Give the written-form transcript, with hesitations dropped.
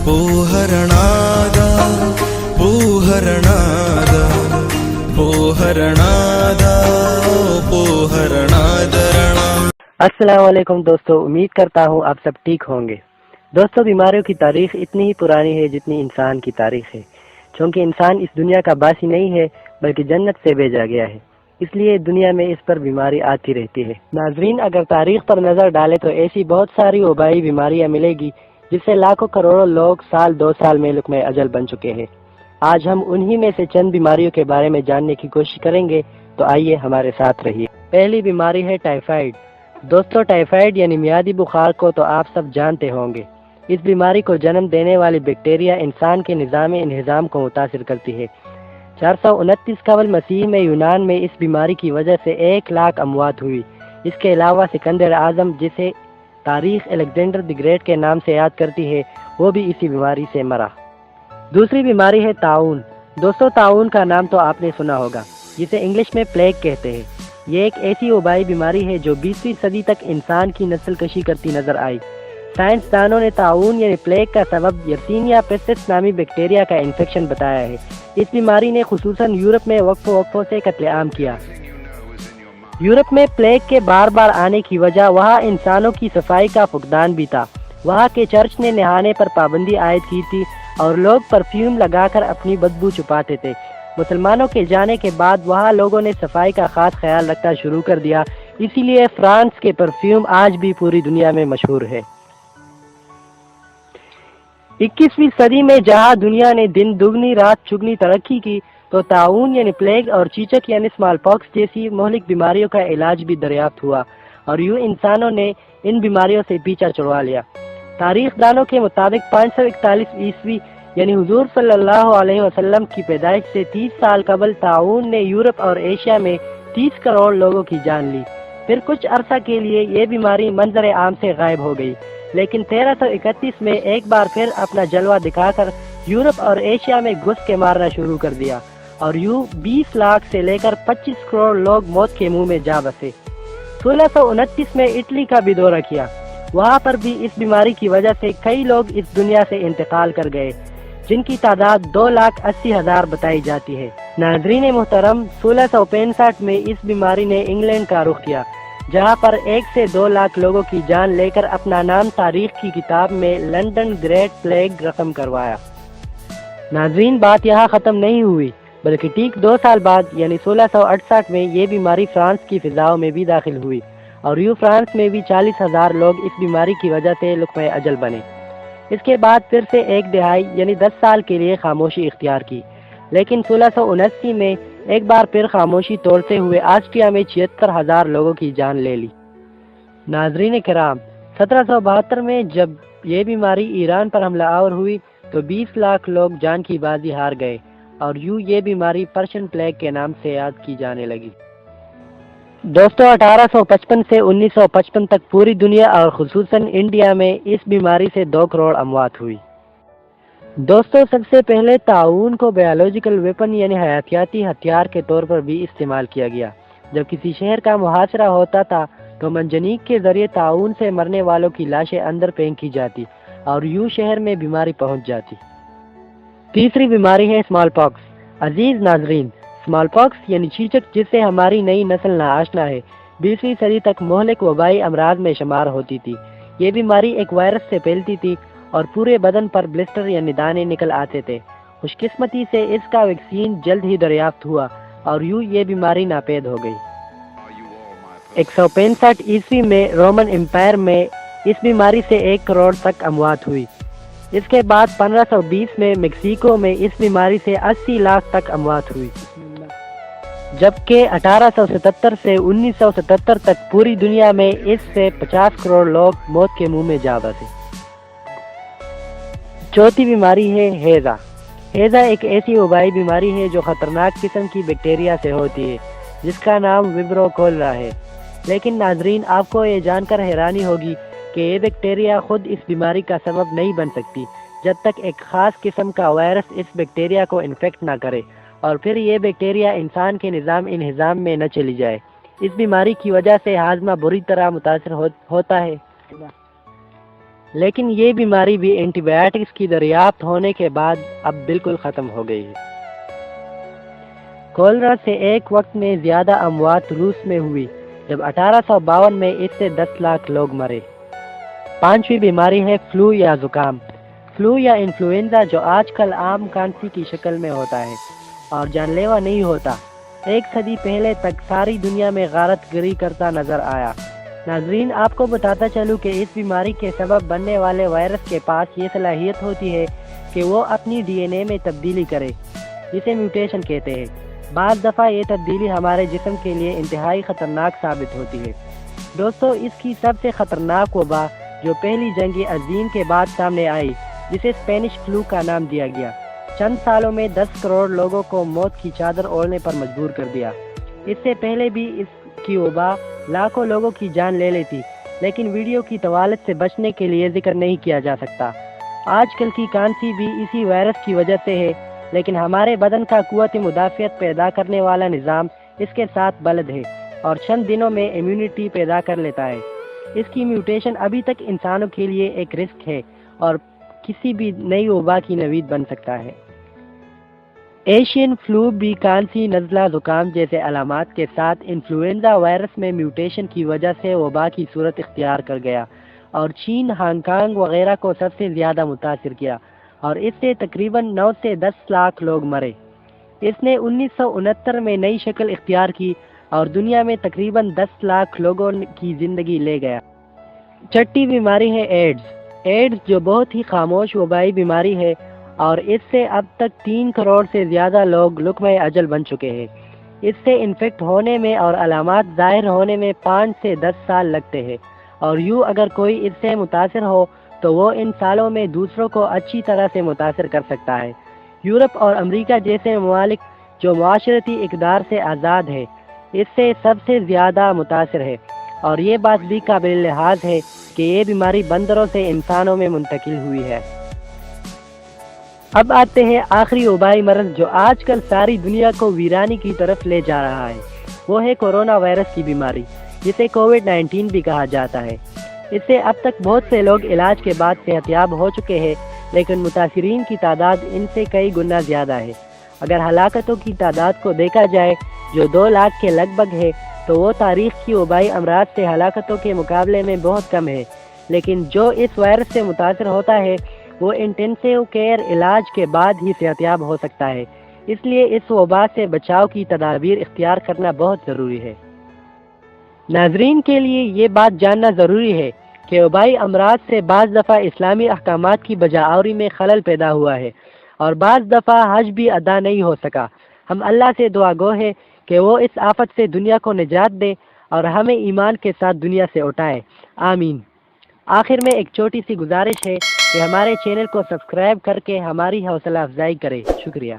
ಪೋಹರಣಾದ ಪೋಹರಣಾದ ಪೋಹರಣಾದ ಪೋಹರಣಾದರಣ. अस्सलाम वालेकुम दोस्तों, उम्मीद करता हूँ आप सब ठीक होंगे। दोस्तों, बीमारियों की तारीख इतनी ही पुरानी है जितनी इंसान की तारीख है, क्योंकि इंसान इस दुनिया का बासी नहीं है बल्कि जन्नत से भेजा गया है, इसलिए दुनिया में इस पर बीमारी आती रहती है। नाजरीन, अगर तारीख पर नजर डालें तो ऐसी बहुत सारी वबाई बीमारियां मिलेगी जिससे लाखों करोड़ों लोग साल 2 साल में लुक़्मे अजल बन चुके हैं। आज हम उन्हीं में से चंद बीमारियों के बारे में जानने की कोशिश करेंगे, तो आइए हमारे साथ रहिए। पहली बीमारी है टाइफाइड। दोस्तों, टाइफाइड यानी मियादी बुखार को तो आप सब जानते होंगे। इस बीमारी को जन्म देने वाली बैक्टीरिया इंसान के निज़ाम इंहिज़ाम को मुतासिर करती है। 429 कबल मसीह में यूनान में इस बीमारी की वजह से 1 लाख अमवात हुई। इसके अलावा सिकंदर आज़म, जिसे तारीख अलेक्जेंडर द ग्रेट के नाम से याद करती है, वो भी इसी बीमारी से मरा। दूसरी बीमारी है ताउन। दोस्तों, ताउन का नाम तो आपने सुना होगा, जिसे इंग्लिश में प्लेग कहते हैं। ये एक ऐसी वबाई बीमारी है जो 20वीं सदी तक इंसान की नस्ल कशी करती नजर आई। साइंसदानों ने ताउन यानी प्लेग का सबब यर्सीनिया पेस्टिस नामी बैक्टीरिया का इन्फेक्शन बताया है। इस बीमारी ने खुसूसन यूरोप में वक्फों से कत्लेआम किया। यूरोप में प्लेग के बार बार आने की वजह वहाँ इंसानों की सफाई का फुकदान भी था। वहाँ के चर्च ने नहाने पर पाबंदी आयद की थी और लोग परफ्यूम लगाकर अपनी बदबू छुपाते थे। मुसलमानों के जाने के बाद वहाँ लोगों ने सफाई का खास ख्याल रखना शुरू कर दिया, इसीलिए फ्रांस के परफ्यूम आज भी पूरी दुनिया में मशहूर है। 21वीं सदी में जहाँ दुनिया ने दिन दुगनी रात चुगनी तरक्की की, तो ताउन यानी प्लेग और चीचक यानी स्मॉल पॉक्स जैसी मोहलिक बीमारियों का इलाज भी दरियाफ्त हुआ और यूं इंसानों ने इन बीमारियों से पीछा छुड़वा लिया। तारीखदानों के मुताबिक 541 ईस्वी यानी हुजूर सल्लल्लाहु अलैहि वसल्लम की पैदाइश से 30 साल कबल ताउन ने यूरोप और एशिया में 30 करोड़ लोगों की जान ली। फिर कुछ अरसा के लिए ये बीमारी मंजर आम से गायब हो गई, लेकिन 1331 में एक बार फिर अपना जलवा दिखाकर यूरोप और एशिया में घुस के मारना शुरू कर दिया और यूं 20 लाख से लेकर 25 करोड़ लोग मौत के मुंह में जा बसे। 1629 में इटली का भी दौरा किया। वहाँ पर भी इस बीमारी की वजह से कई लोग इस दुनिया से इंतकाल कर गए, जिनकी तादाद 2,80,000 बताई जाती है। नाज़रीन मोहतरम, 1665 में इस बीमारी ने इंग्लैंड का रुख किया, जहाँ पर 1 से 2 लाख लोगों की जान लेकर अपना नाम तारीख की किताब में लंदन ग्रेट प्लेग रकम करवाया। नाज़रीन, बात यहाँ ख़त्म नहीं हुई, बल्कि ठीक 2 साल बाद यानी 1668 में ये बीमारी फ्रांस की फिजाओं में भी दाखिल हुई और यूँ फ्रांस में भी 40,000 लोग इस बीमारी की वजह से लुक़्मे अजल बने। इसके बाद फिर से 1 दहाई यानी 10 साल के लिए खामोशी इख्तियार की, लेकिन 1679 में एक बार फिर खामोशी तोड़ते हुए ऑस्ट्रिया में 76,000 लोगों की जान ले ली। नाजरीन किराम, 1772 में जब ये बीमारी ईरान पर हमलावर हुई तो 20 लाख लोग जान की बाजी हार गए और यूं ये बीमारी पर्शियन प्लेग के नाम से याद की जाने लगी। दोस्तों, 1855 से 1955 तक पूरी दुनिया और खुसूसन इंडिया में इस बीमारी से 2 करोड़ अमवात हुई। दोस्तों, सबसे पहले ताउन को बायोलॉजिकल वेपन यानी हयातियाती हथियार के तौर पर भी इस्तेमाल किया गया। जब किसी शहर का मुहासरा होता था तो मंजनीक के जरिए ताउन से मरने वालों की लाशें अंदर फेंक की जाती और यूं शहर में बीमारी पहुंच जाती। तीसरी बीमारी है स्मॉल पॉक्स। अजीज नाजरीन, स्मॉल पॉक्स यानी चीचक, जिससे हमारी नई नस्ल नाआशना है, 20वीं सदी तक मोहलिक वबाई अमराज में शुमार होती थी। ये बीमारी एक वायरस से फैलती थी और पूरे बदन पर ब्लिस्टर यानी दाने निकल आते थे। खुशकिस्मती से इसका वैक्सीन जल्द ही दरियाफ्त हुआ और यूं ये बीमारी नापैद हो गई। 165 ईस्वी में रोमन एम्पायर में इस बीमारी से 1 करोड़ तक अमवात हुई। इसके बाद 1520 में मेक्सिको में इस बीमारी से 80 लाख तक अमवात हुई, जबकि 1877 से 1977 तक पूरी दुनिया में इससे 50 करोड़ लोग मौत के मुंह में जा बसे। चौथी बीमारी है हैजा। हैजा एक ऐसी वबाई बीमारी है जो खतरनाक किस्म की बैक्टीरिया से होती है, जिसका नाम विब्रो कोलेरा है। लेकिन नाजरीन, आपको ये जानकर हैरानी होगी कि ये बैक्टीरिया खुद इस बीमारी का सबब नहीं बन सकती जब तक एक खास किस्म का वायरस इस बैक्टीरिया को इन्फेक्ट ना करे और फिर ये बैक्टीरिया इंसान के निज़ाम इंहिज़ाम में न चली जाए। इस बीमारी की वजह से हाजमा बुरी तरह मुतासर होता है। لیکن یہ بیماری بھی اینٹی بایوٹکس کی دریافت ہونے کے بعد اب بالکل ختم ہو گئی ہے۔ کولرا سے ایک وقت میں زیادہ اموات روس میں ہوئی جب 1852 میں اس سے 10 لاکھ لوگ مرے۔ پانچویں بیماری ہے فلو یا زکام۔ فلو یا انفلوئنزا جو آج کل عام کھانسی کی شکل میں ہوتا ہے اور جان لیوا نہیں ہوتا، ایک صدی پہلے تک ساری دنیا میں غارت گری کرتا نظر آیا۔ ناظرین، آپ کو بتاتا چلوں کہ اس بیماری کے سبب بننے والے وائرس کے پاس یہ صلاحیت ہوتی ہے کہ وہ اپنی ڈی این اے میں تبدیلی کرے، جسے میوٹیشن کہتے ہیں۔ بعض دفعہ یہ تبدیلی ہمارے جسم کے لیے انتہائی خطرناک ثابت ہوتی ہے۔ دوستو، اس کی سب سے خطرناک وبا جو پہلی جنگ عظیم کے بعد سامنے آئی، جسے اسپینش فلو کا نام دیا گیا، چند سالوں میں 10 کروڑ لوگوں کو موت کی چادر اوڑھنے پر مجبور کر دیا۔ اس سے پہلے بھی اس کی وبا لاکھوں لوگوں کی جان لے لیتی، لیکن ویڈیو کی طوالت سے بچنے کے لیے ذکر نہیں کیا جا سکتا۔ آج کل کی کھانسی بھی اسی وائرس کی وجہ سے ہے، لیکن ہمارے بدن کا قوت مدافعت پیدا کرنے والا نظام اس کے ساتھ بلد ہے اور چند دنوں میں امیونٹی پیدا کر لیتا ہے۔ اس کی میوٹیشن ابھی تک انسانوں کے لیے ایک رسک ہے اور کسی بھی نئی وبا کی نوید بن سکتا ہے۔ ایشین فلو بھی کھانسی، نزلہ، زکام جیسے علامات کے ساتھ انفلوئنزا وائرس میں میوٹیشن کی وجہ سے وبا کی صورت اختیار کر گیا اور چین، ہانگ کانگ وغیرہ کو سب سے زیادہ متاثر کیا اور اس سے تقریباً 9 سے 10 لاکھ لوگ مرے۔ اس نے 1969 میں نئی شکل اختیار کی اور دنیا میں تقریباً 10 لاکھ لوگوں کی زندگی لے گیا۔ چھٹی بیماری ہے ایڈز جو بہت ہی خاموش وبائی بیماری ہے اور اس سے اب تک 3 کروڑ سے زیادہ لوگ لقمہ اجل بن چکے ہیں۔ اس سے انفیکٹ ہونے میں اور علامات ظاہر ہونے میں 5 سے 10 سال لگتے ہیں، اور یوں اگر کوئی اس سے متاثر ہو تو وہ ان سالوں میں دوسروں کو اچھی طرح سے متاثر کر سکتا ہے۔ یورپ اور امریکہ جیسے ممالک جو معاشرتی اقدار سے آزاد ہے، اس سے سب سے زیادہ متاثر ہے، اور یہ بات بھی قابل لحاظ ہے کہ یہ بیماری بندروں سے انسانوں میں منتقل ہوئی ہے۔ اب آتے ہیں آخری وبائی مرض جو آج کل ساری دنیا کو ویرانی کی طرف لے جا رہا ہے، وہ ہے کورونا وائرس کی بیماری، جسے کووڈ-19 بھی کہا جاتا ہے۔ اس سے اب تک بہت سے لوگ علاج کے بعد صحت یاب ہو چکے ہیں، لیکن متاثرین کی تعداد ان سے کئی گنا زیادہ ہے۔ اگر ہلاکتوں کی تعداد کو دیکھا جائے جو 2 لاکھ کے لگ بھگ ہے، تو وہ تاریخ کی وبائی امراض سے ہلاکتوں کے مقابلے میں بہت کم ہے۔ لیکن جو اس وائرس سے متاثر ہوتا ہے وہ انٹینسیو کیئر علاج کے بعد ہی صحت یاب ہو سکتا ہے۔ اس لیے اس وبا سے بچاؤ کی تدابیر اختیار کرنا بہت ضروری ہے۔ ناظرین کے لیے یہ بات جاننا ضروری ہے کہ وبائی امراض سے بعض دفعہ اسلامی احکامات کی بجاوری میں خلل پیدا ہوا ہے اور بعض دفعہ حج بھی ادا نہیں ہو سکا۔ ہم اللہ سے دعا گو ہے کہ وہ اس آفت سے دنیا کو نجات دے اور ہمیں ایمان کے ساتھ دنیا سے اٹھائے، آمین۔ آخر میں ایک چھوٹی سی گزارش ہے کہ ہمارے چینل کو سبسکرائب کر کے ہماری حوصلہ افزائی کرے، شکریہ۔